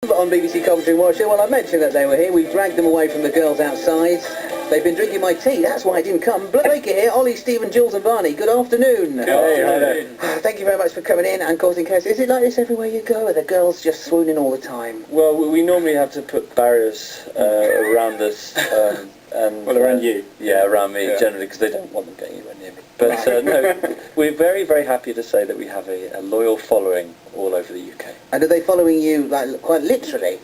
On BBC Coventry Warwickshire. Well, I mentioned that they were here. We've dragged them away from the girls outside. They've been drinking my tea. That's why I didn't come. Blake here. Ollie, Stephen, Jules and Barney. Good afternoon. Good afternoon. Thank you very much for coming in and causing chaos. Is it like this everywhere you go? Are the girls just swooning all the time? Well, we normally have to put barriers around us. Well, around you? Yeah, around me, generally, because they don't want them getting anywhere near me. But no, we're very, very happy to say that we have a loyal following all over the UK. And are they following you, like, quite literally?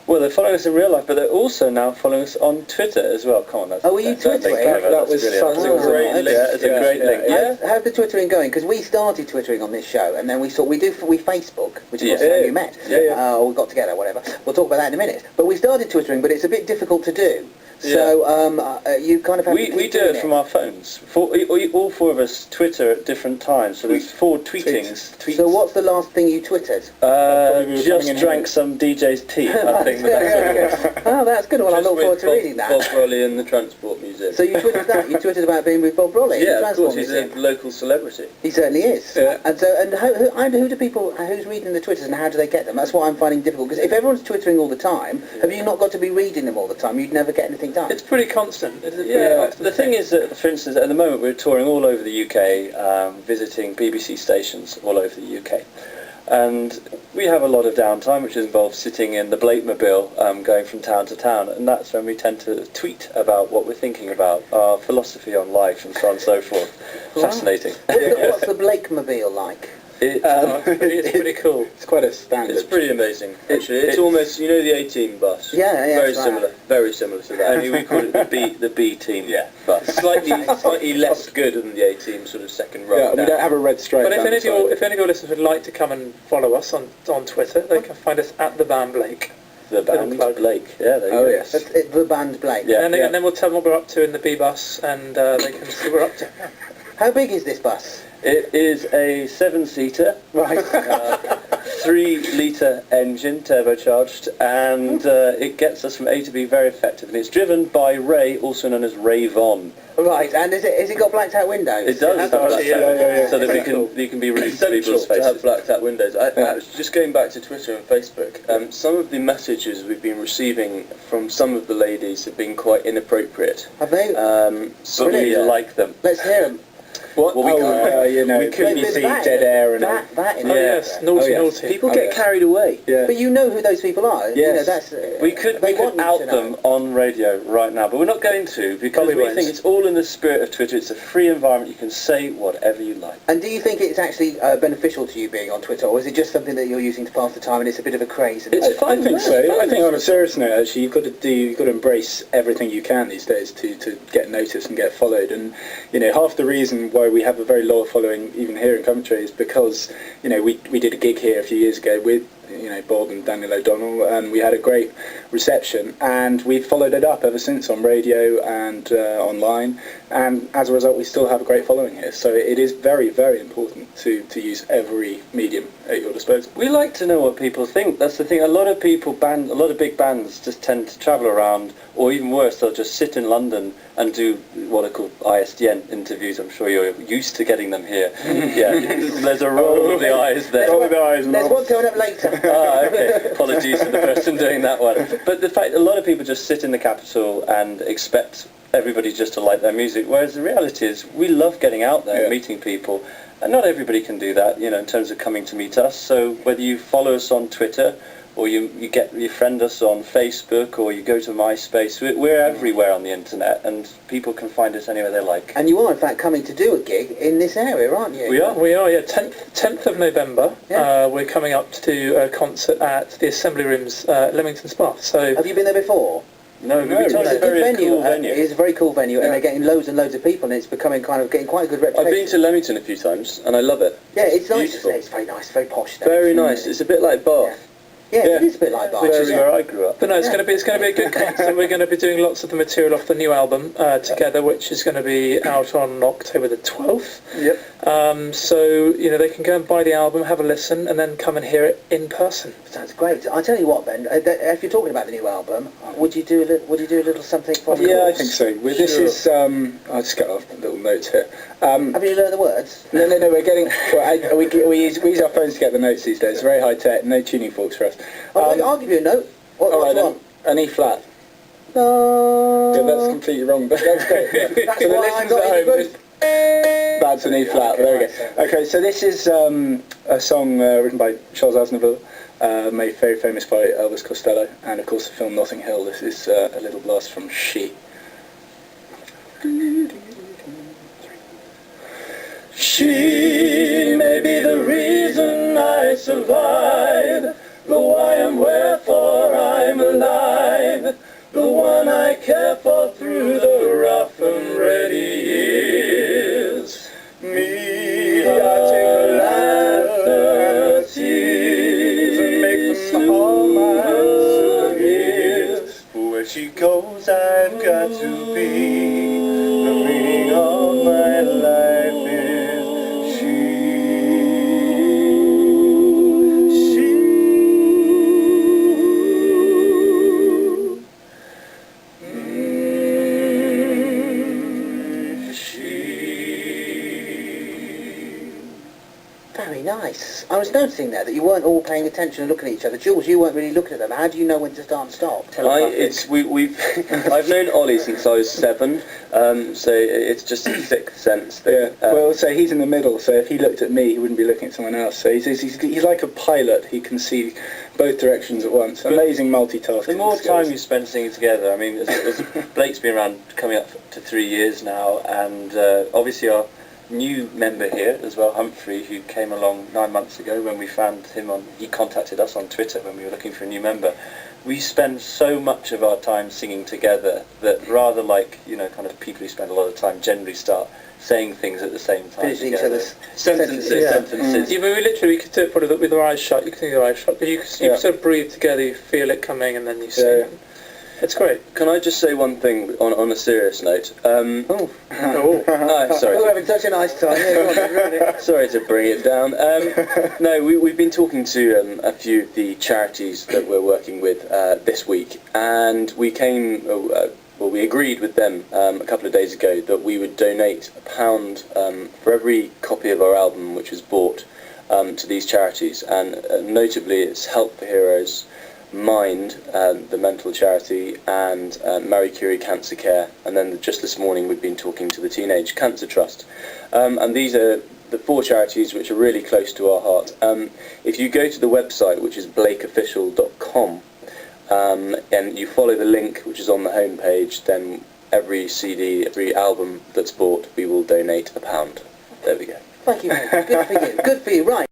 Well, they're following us in real life, but they're also now following us on Twitter as well. Come on, that's... Oh, were you Twittering? That was such a great link. Yeah, it's a great link. Yeah. How's the Twittering going? Because we started Twittering on this show, and then we Facebook, which is how you met. Or we got together, whatever. We'll talk about that in a minute. But we started Twittering, but it's a bit difficult to do. So you kind of have to keep we do it from our phones. All four of us Twitter at different times, so there's 4 tweets. So what's the last thing you twittered? Just drank some DJ's tea, I think. Oh, that's good. Well, I look forward to reading that. Bob Brolly and the Transport Museum. So you twittered that? You twittered about being with Bob Brolly? Yeah, of course. He's a local celebrity. He certainly is. Yeah. And who do people? Who's reading the Twitters and how do they get them? That's what I'm finding difficult. Because if everyone's twittering all the time, have you not got to be reading them all the time? You'd never get anything done. It's pretty constant. The thing is that, for instance, at the moment we're touring all over the UK, visiting BBC stations all over the UK. And we have a lot of downtime, which involves sitting in the Blakemobile, going from town to town, and that's when we tend to tweet about what we're thinking about, our philosophy on life, and so on and so forth. Fascinating. What's the Blakemobile like? It's pretty cool. It's quite a standard. It's pretty amazing. Actually, it's almost, you know, the A-Team bus. Yeah, very similar. Very similar to that. Only we call it the B-Team. Yeah, bus. Slightly less good than the A-Team, sort of second row. Yeah, we don't have a red stripe. But if any of your listeners would like to come and follow us on Twitter, they can find us at the Band Blake. The Band Blake. Yeah, there you go. Yes. It's the Band Blake. Yeah. And then we'll tell them what we're up to in the B-bus, and they can see what we're up to. How big is this bus? It is a 7-seater, right? 3-litre engine, turbocharged, and it gets us from A to B very effectively. It's driven by Ray, also known as Ray Von. Right, and has it got blacked out windows? It does have blacked out, so that you can be really people's faces. To have blacked out windows. Just going back to Twitter and Facebook, some of the messages we've been receiving from some of the ladies have been quite inappropriate. Have they? So we like them. Let's hear them. What? We couldn't see dead air and yes, naughty. People get carried away. Yeah. But you know who those people are. Yes. You know, that's, we could out them on radio right now, but we're not going to because we think it's all in the spirit of Twitter. It's a free environment. You can say whatever you like. And do you think it's actually beneficial to you being on Twitter, or is it just something that you're using to pass the time and it's a bit of a craze? It's fun. I think so. I think on a serious note, actually, you've got to embrace everything you can these days to get noticed and get followed. And you know, half the reason why we have a very loyal following even here in Coventry is because, you know, we did a gig here a few years ago with, you know, Bob and Daniel O'Donnell, and we had a great reception, and we've followed it up ever since on radio and online, and as a result we still have a great following here. So it is very, very important to use every medium at your disposal. We like to know what people think. That's the thing. A lot of big bands just tend to travel around, or even worse, they'll just sit in London and do what are called ISDN interviews. I'm sure you're used to getting them here. Yeah, there's a roll of the eyes there. There's one coming up later. Okay. Apologies to the person doing that one. But the fact a lot of people just sit in the capital and expect everybody just to like their music, whereas the reality is we love getting out there and meeting people, and not everybody can do that, you know, in terms of coming to meet us. So whether you follow us on Twitter, or you friend us on Facebook, or you go to MySpace, we're everywhere on the internet, and people can find us anywhere they like. And you are, in fact, coming to do a gig in this area, aren't you? We are, yeah. 10th of November, we're coming up to do a concert at the Assembly Rooms, Leamington Spa. So, have you been there before? No, it's a very cool venue. It's a very cool venue, and they're getting loads and loads of people, and it's becoming getting quite a good reputation. I've been to Leamington a few times, and I love it. Yeah, it's nice. It's very nice, very posh. Very nice. It's a bit like Bath. Yeah, it is a bit like Bath. Which is where I grew up. But no, it's going to be a good concert. We're going to be doing lots of the material off the new album together, which is going to be out on October the 12th. Yep. So, you know, they can go and buy the album, have a listen, and then come and hear it in person. Sounds great. I tell you what, Ben. If you're talking about the new album, would you do a little something from? Yeah, I think so. This is. I'll just get off little notes here. Have you learned the words? No. We're getting. We use our phones to get the notes these days. It's very high tech. No tuning forks for us. I'll give you a note. What right, do you want? An E flat. No. Yeah, that's completely wrong, but that's great. Yeah. That's So the why I listeners got at in the home, group. that's an E flat. There we go. Okay, so this is a song written by Charles Aznavour, made very famous by Elvis Costello, and of course the film Notting Hill. This is a little blast from She. She may be the reason I survive, the why and wherefore I'm alive, the one I care for through the rough and ready years. Me, I take the laughter, tears, and make them all my souvenirs. Where she goes, I've got to be. The meaning of my life is she. Very nice. I was noticing there that you weren't all paying attention and looking at each other. Jules, you weren't really looking at them. How do you know when to start and stop? I've known Ollie since I was 7, so it's just a sixth sense thing. Well, so he's in the middle, so if he looked at me, he wouldn't be looking at someone else. So he's like a pilot. He can see both directions at once. Amazing multitasking. The more skills. time you spend singing together, I mean, as Blake's been around coming up to 3 years now, and obviously our new member here as well, Humphrey, who came along 9 months ago when we found him he contacted us on Twitter when we were looking for a new member. We spend so much of our time singing together that rather like, kind of people who spend a lot of time generally start saying things at the same time. Finishing each other's sentences. Yeah, but we could do it probably with our eyes shut. You can do your eyes shut, but you sort of breathe together, you feel it coming, and then you sing. Yeah. It's great. Can I just say one thing on a serious note? Sorry. We're having such a nice time. Yeah, go on, ruin it. Sorry to bring it down. No, we've been talking to a few of the charities that we're working with this week, and we we agreed with them a couple of days ago that we would donate £1 for every copy of our album which was bought to these charities, and notably it's Help for Heroes, Mind, the mental charity, and Marie Curie Cancer Care, and then just this morning we've been talking to the Teenage Cancer Trust, and these are the 4 charities which are really close to our heart. If you go to the website, which is blakeofficial.com, and you follow the link which is on the homepage, then every CD, every album that's bought, we will donate £1. There we go. Thank you, mate. Good for you. Good for you. Right.